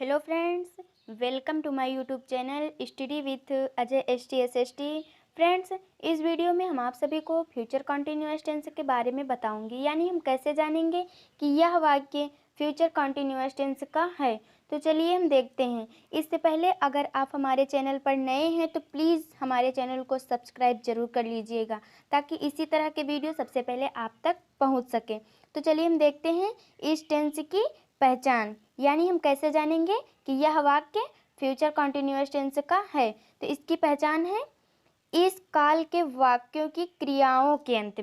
Hello friends, welcome to my YouTube channel study with Ajay STSST। Friends, इस video में हम आप सभी को फ्यूचर कंटिन्यूअस टेंस के बारे में बताऊंगी, यानी हम कैसे जानेंगे कि यह वाक्य फ्यूचर कंटिन्यूअस टेंस का है। तो चलिए हम देखते हैं। इससे पहले अगर आप हमारे चैनल पर नए हैं तो प्लीज़ हमारे चैनल को सब्सक्राइब जरूर कर लीजिएगा, ताकि इसी तरह के वीडियो सबसे पहले आप तक पहुँच सके। तो चलिए हम देखते हैं इस टेंस की पहचान, यानी हम कैसे जानेंगे कि यह वाक्य फ्यूचर कंटिन्यूअस टेंस का है। तो इसकी पहचान है, इस काल के वाक्यों की क्रियाओं के अंत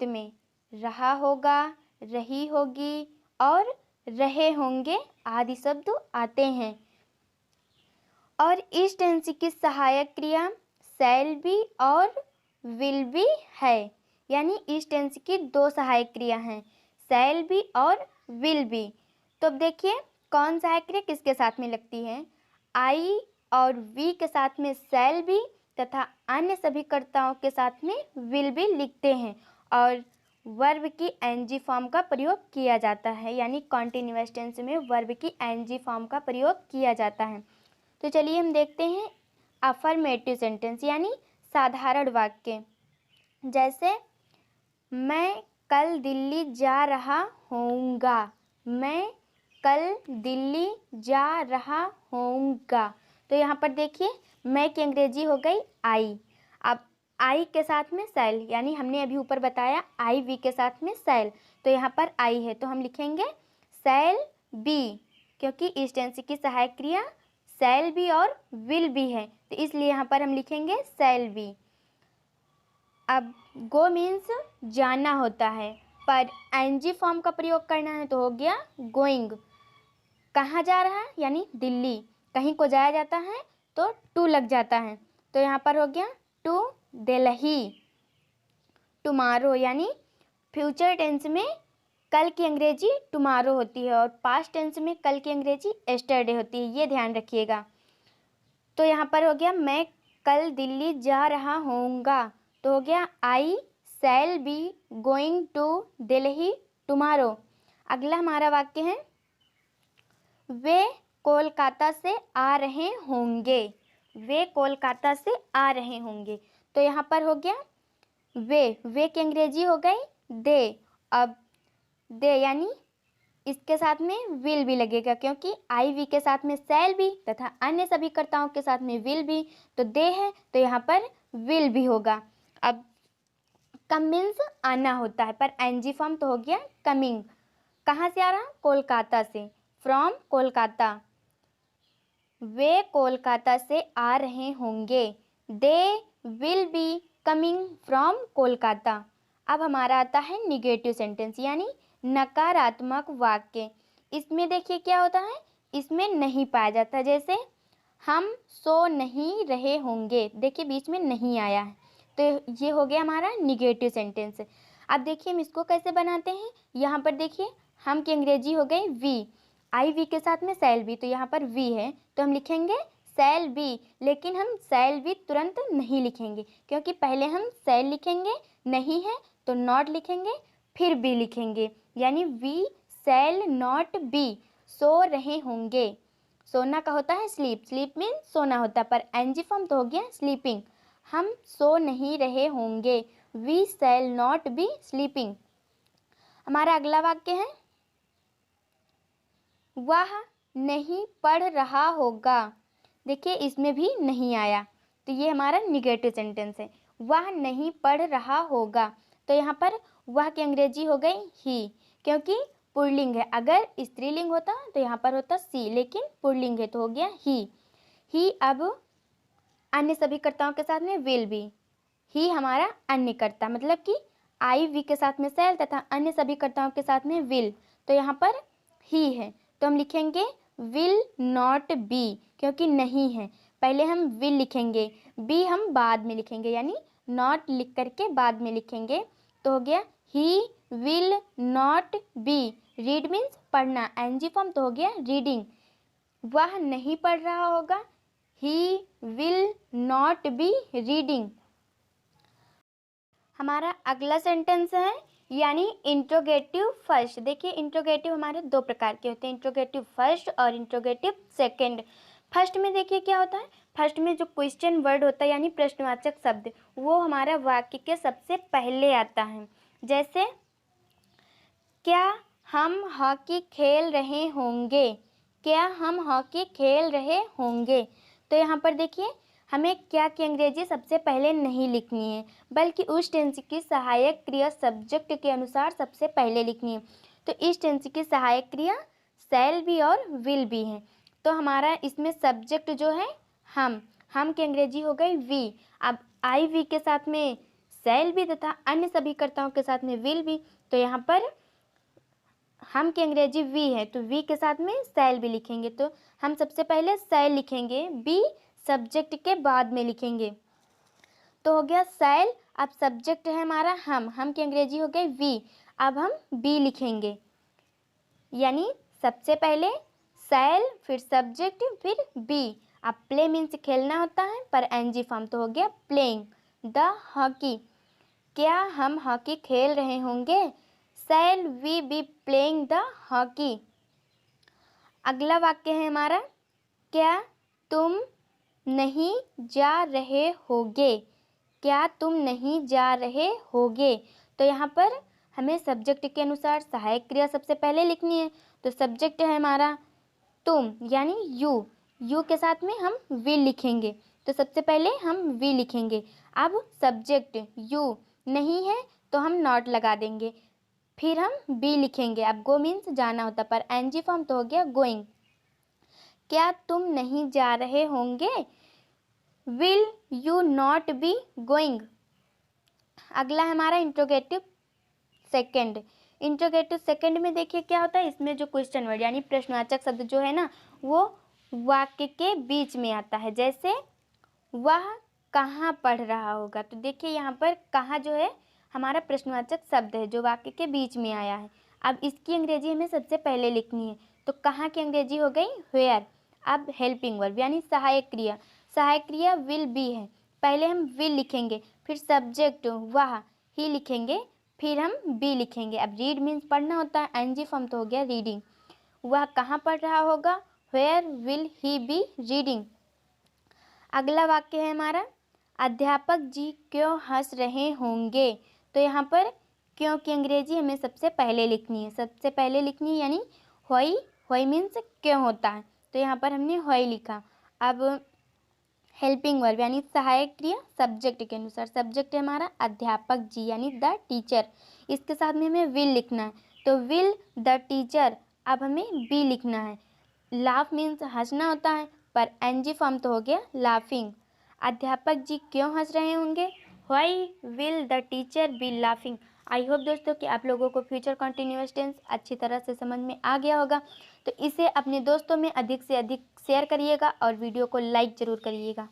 में रहा होगा, रही होगी और रहे होंगे आदि शब्द आते हैं। और इस टेंस की सहायक क्रिया शैल बी और विल बी है, यानी इस टेंस की दो सहायक क्रिया हैं, शैल बी और विल बी। तो अब देखिए कौन सहायक क्रिया किसके साथ में लगती है। आई और वी के साथ में शैल बी तथा अन्य सभी कर्ताओं के साथ में विल बी लिखते हैं, और वर्ब की एनजी फॉर्म का प्रयोग किया जाता है, यानी कॉन्टिन्यूअस टेंस में वर्ब की एनजी फॉर्म का प्रयोग किया जाता है। तो चलिए हम देखते हैं अफर्मेटिव सेंटेंस, यानी साधारण वाक्य। जैसे मैं कल दिल्ली जा रहा होऊंगा, मैं कल दिल्ली जा रहा होऊंगा। तो यहाँ पर देखिए मैं की अंग्रेजी हो गई आई। अब आई के साथ में शैल, यानी हमने अभी ऊपर बताया आई वी के साथ में शैल, तो यहाँ पर आई है तो हम लिखेंगे शैल बी, क्योंकि इस टेंस की सहायक क्रिया शैल बी और विल बी है, तो इसलिए यहाँ पर हम लिखेंगे शैल बी। अब गो मीन्स जाना होता है, पर एनजी फॉर्म का प्रयोग करना है तो हो गया गोइंग। कहाँ जा रहा है, यानी दिल्ली। कहीं को जाया जाता है तो टू लग जाता है, तो यहाँ पर हो गया टू दिल्ली। टुमारो, यानी फ्यूचर टेंस में कल की अंग्रेजी टुमारो होती है और पास्ट टेंस में कल की अंग्रेजी एस्टरडे होती है, ये ध्यान रखिएगा। तो यहाँ पर हो गया मैं कल दिल्ली जा रहा होऊंगा, तो हो गया I shall be going to Delhi tomorrow. अगला हमारा वाक्य है वे कोलकाता से आ रहे होंगे, वे कोलकाता से आ रहे होंगे। तो यहाँ पर हो गया वे की अंग्रेजी हो गई दे। अब दे यानी इसके साथ में विल भी लगेगा, क्योंकि आई वी के साथ में शैल भी तथा अन्य सभी कर्ताओं के साथ में विल भी, तो दे है तो यहाँ पर विल भी होगा। अब कम मीन्स आना होता है, पर एनजी फॉर्म तो हो गया कमिंग। कहाँ से आ रहा, कोलकाता से, फ्रॉम कोलकाता। वे कोलकाता से आ रहे होंगे, they will be coming from Kolkata. अब हमारा आता है निगेटिव सेंटेंस, यानी नकारात्मक वाक्य। इसमें देखिए क्या होता है, इसमें नहीं पाया जाता। जैसे हम सो नहीं रहे होंगे, देखिए बीच में नहीं आया है, तो ये हो गया हमारा निगेटिव सेंटेंस। अब देखिए हम इसको कैसे बनाते हैं। यहाँ पर देखिए हम की अंग्रेजी हो गई वी, आई वी के साथ में शैल बी, तो यहाँ पर वी है तो हम लिखेंगे शैल बी। लेकिन हम शैल बी तुरंत नहीं लिखेंगे, क्योंकि पहले हम शैल लिखेंगे, नहीं है तो नॉट लिखेंगे, फिर बी लिखेंगे, यानी वी शैल नॉट बी सो रहे होंगे। सोना का होता है स्लीप, स्लीप मीन सोना होता है, पर एनजी फॉर्म तो हो गया स्लीपिंग। हम सो नहीं रहे होंगे, we shall not be sleeping. हमारा अगला वाक्य है वह नहीं पढ़ रहा होगा। देखिए इसमें भी नहीं आया, तो ये हमारा निगेटिव सेंटेंस है। वह नहीं पढ़ रहा होगा, तो यहाँ पर वह की अंग्रेजी हो गई ही, क्योंकि पुल्लिंग है। अगर स्त्रीलिंग होता तो यहाँ पर होता सी, लेकिन पुल्लिंग है तो हो गया ही। अब अन्य सभी कर्ताओं के साथ में विल बी, ही हमारा अन्य कर्ता, मतलब कि आई वी के साथ में शैल तथा अन्य सभी कर्ताओं के साथ में विल, तो यहाँ पर ही है तो हम लिखेंगे विल नॉट बी, क्योंकि नहीं है। पहले हम विल लिखेंगे, बी हम बाद में लिखेंगे, यानी नॉट लिख करके बाद में लिखेंगे, तो हो गया he will not be. Read means पढ़ना, एनजी फॉर्म तो हो गया रीडिंग। वह नहीं पढ़ रहा होगा, he will not be reading. हमारा अगला सेंटेंस है यानी इंट्रोगेटिव फर्स्ट। देखिए इंट्रोगेटिव हमारे दो प्रकार के होते हैं, इंट्रोगेटिव फर्स्ट और इंट्रोगेटिव सेकंड। फर्स्ट में देखिए क्या होता है, फर्स्ट में जो क्वेश्चन वर्ड होता है यानी प्रश्नवाचक शब्द, वो हमारा वाक्य के सबसे पहले आता है। जैसे क्या हम हॉकी खेल रहे होंगे, क्या हम हॉकी खेल रहे होंगे। तो यहाँ पर देखिए हमें क्या की अंग्रेजी सबसे पहले नहीं लिखनी है, बल्कि उस टेंस की सहायक क्रिया सब्जेक्ट के अनुसार सबसे पहले लिखनी है। तो इस टेंस की सहायक क्रिया शैल भी और विल भी है। तो हमारा इसमें सब्जेक्ट जो है हम की अंग्रेजी हो गई वी। अब आई वी के साथ में शैल भी तथा अन्य सभी कर्ताओं के साथ में विल भी। तो यहाँ पर हम की अंग्रेजी वी है, तो वी के साथ में शैल भी लिखेंगे। तो हम सबसे पहले शैल लिखेंगे, बी सब्जेक्ट के बाद में लिखेंगे। तो हो गया शैल। अब सब्जेक्ट है हमारा हम की अंग्रेजी हो गई वी। अब हम बी लिखेंगे, यानी सबसे पहले शैल, फिर सब्जेक्ट, फिर बी। अब प्ले मीन्स खेलना होता है, पर एनजी फॉर्म, तो हो गया प्लेइंग द हॉकी। क्या हम हॉकी खेल रहे होंगे, shall we be playing the hockey. अगला वाक्य है हमारा, क्या तुम नहीं जा रहे होगे, क्या तुम नहीं जा रहे होगे। तो यहाँ पर हमें सब्जेक्ट के अनुसार सहायक क्रिया सबसे पहले लिखनी है। तो सब्जेक्ट है हमारा तुम यानी यू के साथ में हम विल लिखेंगे। तो सबसे पहले हम विल लिखेंगे। अब सब्जेक्ट यू नहीं है तो हम नॉट लगा देंगे, फिर हम बी लिखेंगे। अब गो मीन्स जाना होता, पर एनजी फॉर्म, तो हो गया गोइंग। क्या तुम नहीं जा रहे होंगे, will you not be going. अगला है हमारा इंट्रोगेटिव सेकंड। इंट्रोगेटिव सेकंड में देखिए क्या होता है, इसमें जो क्वेश्चन वर्ड यानी प्रश्नवाचक शब्द जो है ना, वो वाक्य के बीच में आता है। जैसे वह कहाँ पढ़ रहा होगा। तो देखिए यहाँ पर कहाँ जो है हमारा प्रश्नवाचक शब्द है जो वाक्य के बीच में आया है। अब इसकी अंग्रेजी हमें सबसे पहले लिखनी है। तो कहाँ की अंग्रेजी हो गई वेयर। अब हेल्पिंग वर्ब यानी सहायक क्रिया, सहायक क्रिया विल बी है। पहले हम विल लिखेंगे, फिर सब्जेक्ट वह ही लिखेंगे, फिर हम बी लिखेंगे। अब रीड मीन्स पढ़ना होता है, एनजी फॉर्म, तो हो गया रीडिंग। वह कहाँ पढ़ रहा होगा, where will he be reading. अगला वाक्य है हमारा, अध्यापक जी क्यों हंस रहे होंगे। तो यहाँ पर क्यों की अंग्रेजी हमें सबसे पहले लिखनी है, सबसे पहले लिखनी है, यानी व्हाई, व्हाई मीन्स क्यों होता है। तो यहाँ पर हमने व्हाई लिखा। अब हेल्पिंग वर्ब यानी सहायक क्रिया सब्जेक्ट के अनुसार, सब्जेक्ट है हमारा अध्यापक जी यानी द टीचर, इसके साथ में हमें विल लिखना है। तो विल द टीचर, अब हमें बी लिखना है। लाफ मीन्स हंसना होता है, पर एनजी फॉर्म, तो हो गया लाफिंग। अध्यापक जी क्यों हंस रहे होंगे, why will the teacher B laughing. I hope दोस्तों कि आप लोगों को फ्यूचर कॉन्टिन्यूअस टेंस अच्छी तरह से समझ में आ गया होगा। तो इसे अपने दोस्तों में अधिक से अधिक शेयर करिएगा और वीडियो को लाइक ज़रूर करिएगा।